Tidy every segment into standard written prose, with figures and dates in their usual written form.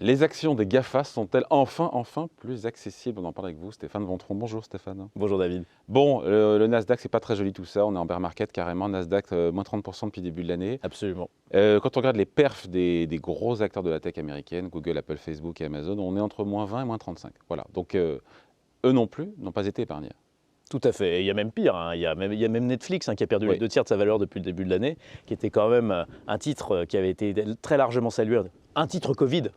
Les actions des GAFA sont-elles enfin plus accessibles? On en parle avec vous, Stéphane Ventron. Bonjour Stéphane. Bonjour David. Bon, le Nasdaq, c'est pas très joli tout ça. On est en bear market carrément. Nasdaq, moins 30% depuis le début de l'année. Absolument. Quand on regarde les perfs des gros acteurs de la tech américaine, Google, Apple, Facebook et Amazon, on est entre moins 20 et moins 35. Voilà. Donc, eux non plus n'ont pas été épargnés. Tout à fait. Et il y a même pire, hein. Il y a même Netflix qui a perdu Oui. les 2 tiers de sa valeur depuis le début de l'année, qui était quand même un titre qui avait été très largement salué, un titre Covid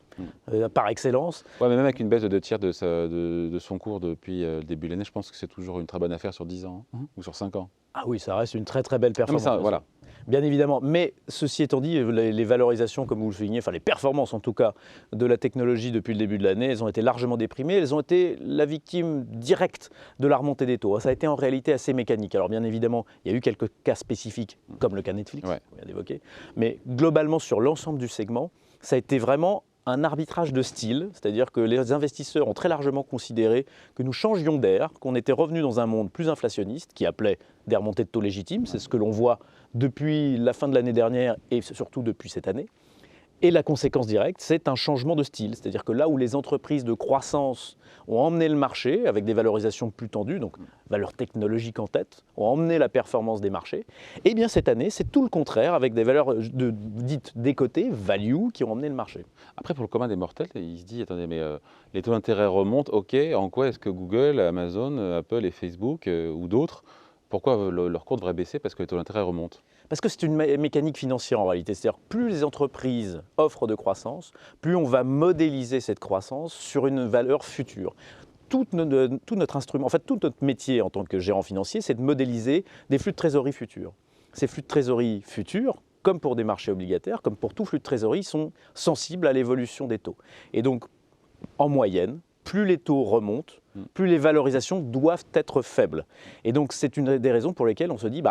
par excellence. Ouais, mais même avec une baisse de 2 tiers de son cours depuis le début de l'année, je pense que c'est toujours une très bonne affaire sur 10 ans ou sur 5 ans. Ah oui, ça reste une très belle performance. Ça, voilà. Bien évidemment, mais ceci étant dit, les valorisations, comme vous le soulignez, enfin les performances en tout cas de la technologie depuis le début de l'année, elles ont été largement déprimées, elles ont été la victime directe de la remontée des taux. Ça a été en réalité assez mécanique. Alors bien évidemment, il y a eu quelques cas spécifiques, comme le cas Netflix, qu'on vient d'évoquer, mais globalement sur l'ensemble du segment, ça a été vraiment un arbitrage de style, c'est-à-dire que les investisseurs ont très largement considéré que nous changions d'air, qu'on était revenu dans un monde plus inflationniste, qui appelait des remontées de taux légitimes, c'est ce que l'on voit depuis la fin de l'année dernière et surtout depuis cette année. Et la conséquence directe, c'est un changement de style, c'est-à-dire que là où les entreprises de croissance ont emmené le marché avec des valorisations plus tendues, donc valeurs technologiques en tête, ont emmené la performance des marchés, et bien cette année, c'est tout le contraire avec des valeurs dites décotées, value, qui ont emmené le marché. Après, pour le commun des mortels, il se dit, attendez, mais les taux d'intérêt remontent, ok, en quoi est-ce que Google, Amazon, Apple et Facebook ou d'autres, pourquoi leur cours devrait baisser parce que les taux d'intérêt remontent? Parce que c'est une mécanique financière en réalité, c'est-à-dire plus les entreprises offrent de croissance, plus on va modéliser cette croissance sur une valeur future. Tout notre instrument, en fait tout notre métier en tant que gérant financier, c'est de modéliser des flux de trésorerie futurs. Ces flux de trésorerie futurs, comme pour des marchés obligataires, comme pour tout flux de trésorerie, sont sensibles à l'évolution des taux. Et donc, en moyenne, plus les taux remontent, plus les valorisations doivent être faibles. Et donc, c'est une des raisons pour lesquelles on se dit,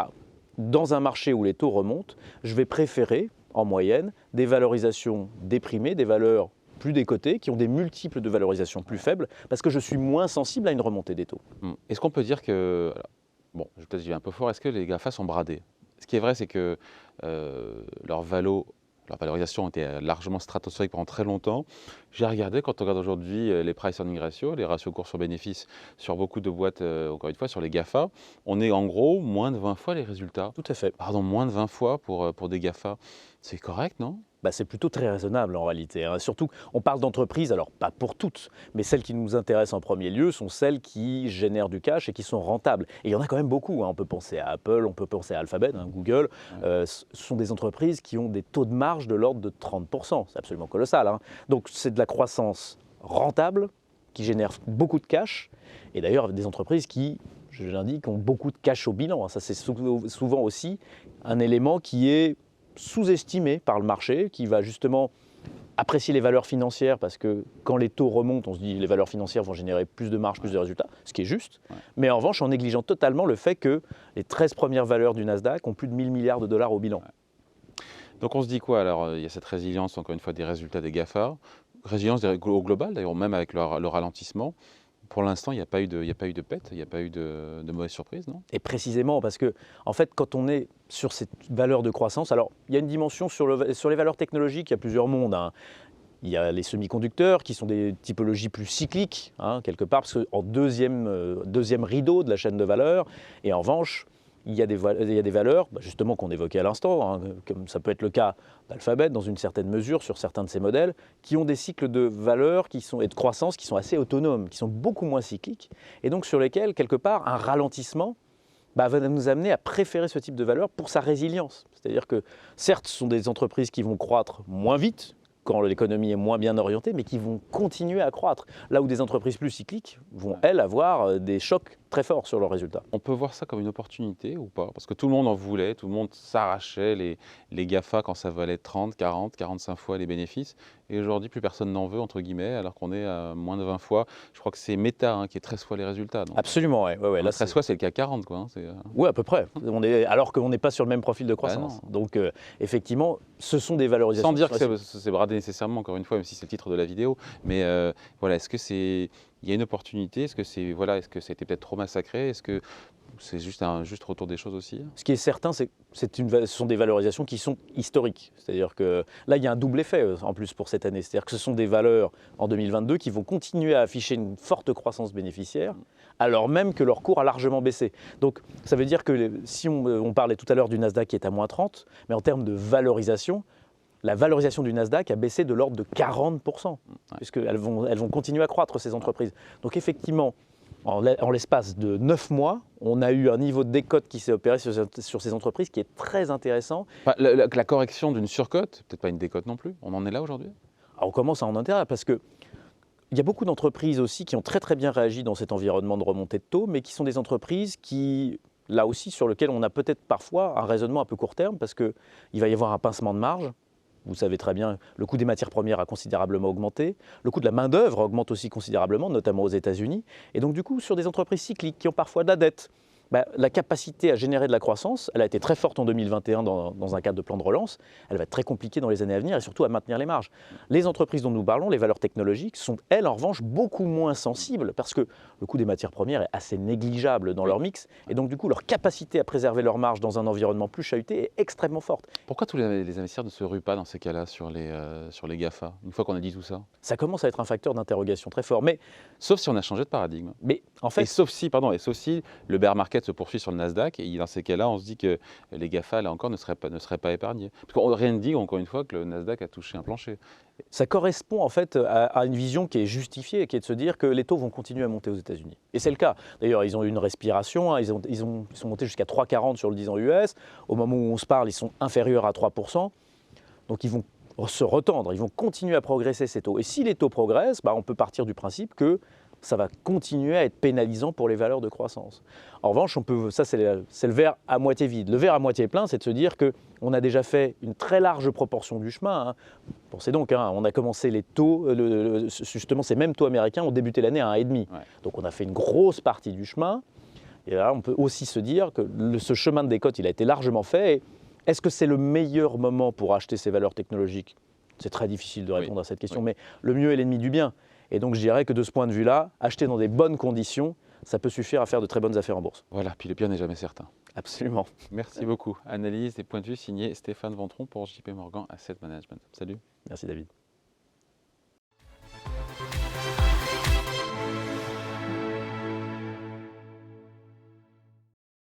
dans un marché où les taux remontent, je vais préférer, en moyenne, des valorisations déprimées, des valeurs plus décotées, qui ont des multiples de valorisation plus faibles, parce que je suis moins sensible à une remontée des taux. Est-ce qu'on peut dire que, alors, bon, peut-être que j'y vais un peu fort, est-ce que les GAFA sont bradés? Ce qui est vrai, c'est que leur valorisation était largement stratosphérique pendant très longtemps. J'ai regardé, quand on regarde aujourd'hui les price earning ratio, les ratios cours sur bénéfice sur beaucoup de boîtes, encore une fois, sur les GAFA, on est en gros moins de 20 fois les résultats. Tout à fait. Pardon, moins de 20 fois pour des GAFA. C'est correct, non? C'est plutôt très raisonnable en réalité. Surtout, on parle d'entreprises, alors pas pour toutes, mais celles qui nous intéressent en premier lieu sont celles qui génèrent du cash et qui sont rentables. Et il y en a quand même beaucoup. On peut penser à Apple, on peut penser à Alphabet, Google. Ce sont des entreprises qui ont des taux de marge de l'ordre de 30%. C'est absolument colossal. Donc c'est de la croissance rentable qui génère beaucoup de cash. Et d'ailleurs, des entreprises qui, je l'indique, ont beaucoup de cash au bilan. Ça, c'est souvent aussi un élément qui est sous-estimé par le marché, qui va justement apprécier les valeurs financières parce que quand les taux remontent, on se dit que les valeurs financières vont générer plus de marge, plus de résultats, ce qui est juste. Mais en revanche, en négligeant totalement le fait que les 13 premières valeurs du Nasdaq ont plus de 1000 milliards de dollars au bilan. Donc on se dit quoi? Alors il y a cette résilience, encore une fois, des résultats des GAFA, résilience au global, d'ailleurs même avec le ralentissement. Pour l'instant, il n'y a pas eu de pète, il n'y a pas eu de mauvaise surprise, non? Et précisément parce que, en fait, quand on est sur cette valeur de croissance, alors il y a une dimension sur les valeurs technologiques, il y a plusieurs mondes. Il y a les semi-conducteurs qui sont des typologies plus cycliques, quelque part, parce qu'en deuxième rideau de la chaîne de valeur. Et en revanche, il y a des valeurs, justement, qu'on évoquait à l'instant, comme ça peut être le cas d'Alphabet dans une certaine mesure sur certains de ces modèles, qui ont des cycles de valeur et de croissance qui sont assez autonomes, qui sont beaucoup moins cycliques, et donc sur lesquels, quelque part, un ralentissement va nous amener à préférer ce type de valeur pour sa résilience. C'est-à-dire que, certes, ce sont des entreprises qui vont croître moins vite, quand l'économie est moins bien orientée, mais qui vont continuer à croître. Là où des entreprises plus cycliques vont, elles, avoir des chocs très forts sur leurs résultats. On peut voir ça comme une opportunité ou pas? Parce que tout le monde en voulait, tout le monde s'arrachait les GAFA quand ça valait 30, 40, 45 fois les bénéfices. Et aujourd'hui, plus personne n'en veut, entre guillemets, alors qu'on est à moins de 20 fois. Je crois que c'est Meta qui est 13 fois les résultats. Donc, absolument, oui. Là, 13 fois, c'est le cas 40, quoi. Oui, à peu près. Alors qu'on n'est pas sur le même profil de croissance. Donc, effectivement, ce sont des valorisations. Sans dire que c'est bradé nécessairement, encore une fois, même si c'est le titre de la vidéo. Mais voilà, est-ce que c'est il y a une opportunité? Est-ce que c'est voilà, est-ce que ça a été peut-être trop massacré? Est-ce que c'est juste un juste retour des choses aussi? Ce qui est certain, c'est que ce sont des valorisations qui sont historiques. C'est-à-dire que là, il y a un double effet en plus pour cette année. C'est-à-dire que ce sont des valeurs en 2022 qui vont continuer à afficher une forte croissance bénéficiaire, alors même que leur cours a largement baissé. Donc ça veut dire que si on parlait tout à l'heure du Nasdaq qui est à moins 30, mais en termes de valorisation, la valorisation du Nasdaq a baissé de l'ordre de 40%, puisqu'elles vont continuer à croître, ces entreprises. Donc effectivement, en l'espace de 9 mois, on a eu un niveau de décote qui s'est opéré sur ces entreprises qui est très intéressant. Enfin, la correction d'une surcote, peut-être pas une décote non plus, on en est là aujourd'hui? Alors, on commence à en intérêt parce que il y a beaucoup d'entreprises aussi qui ont très très bien réagi dans cet environnement de remontée de taux, mais qui sont des entreprises qui, là aussi, sur lesquelles on a peut-être parfois un raisonnement un peu court terme parce qu'il va y avoir un pincement de marge. Vous savez très bien, le coût des matières premières a considérablement augmenté. Le coût de la main-d'œuvre augmente aussi considérablement, notamment aux États-Unis. Et donc, du coup, sur des entreprises cycliques qui ont parfois de la dette, la capacité à générer de la croissance, elle a été très forte en 2021 dans un cadre de plan de relance. Elle va être très compliquée dans les années à venir et surtout à maintenir les marges. Les entreprises dont nous parlons, les valeurs technologiques, sont, elles, en revanche, beaucoup moins sensibles parce que le coût des matières premières est assez négligeable dans leur mix. Et donc, du coup, leur capacité à préserver leurs marges dans un environnement plus chahuté est extrêmement forte. Pourquoi tous les investisseurs ne se ruent pas dans ces cas-là sur les GAFA, une fois qu'on a dit tout ça? Ça commence à être un facteur d'interrogation très fort. Sauf si on a changé de paradigme. Mais en fait, Et sauf si le bear market se poursuit sur le Nasdaq, et dans ces cas-là, on se dit que les GAFA, là encore, ne seraient pas épargnés. Parce qu'on rien ne dit, encore une fois, que le Nasdaq a touché un plancher. ça correspond en fait à une vision qui est justifiée, qui est de se dire que les taux vont continuer à monter aux États-Unis. Et c'est le cas. D'ailleurs, ils ont eu une respiration, ils sont montés jusqu'à 3,40 sur le 10 ans US. Au moment où on se parle, ils sont inférieurs à 3%. Donc ils vont se retendre, ils vont continuer à progresser ces taux. Et si les taux progressent, on peut partir du principe que ça va continuer à être pénalisant pour les valeurs de croissance. En revanche, ça c'est le verre à moitié vide. Le verre à moitié plein, c'est de se dire qu'on a déjà fait une très large proportion du chemin. Pensez donc, on a commencé les taux, justement ces mêmes taux américains ont débuté l'année à 1,5. Ouais. Donc on a fait une grosse partie du chemin. Et là, on peut aussi se dire que ce chemin de décote, il a été largement fait. Et est-ce que c'est le meilleur moment pour acheter ces valeurs technologiques? C'est très difficile de répondre à cette question, mais le mieux est l'ennemi du bien. Et donc je dirais que de ce point de vue-là, acheter dans des bonnes conditions, ça peut suffire à faire de très bonnes affaires en bourse. Voilà, puis le pire n'est jamais certain. Absolument. Merci beaucoup. Analyse et points de vue signé Stéphane Ventron pour JP Morgan Asset Management. Salut. Merci David.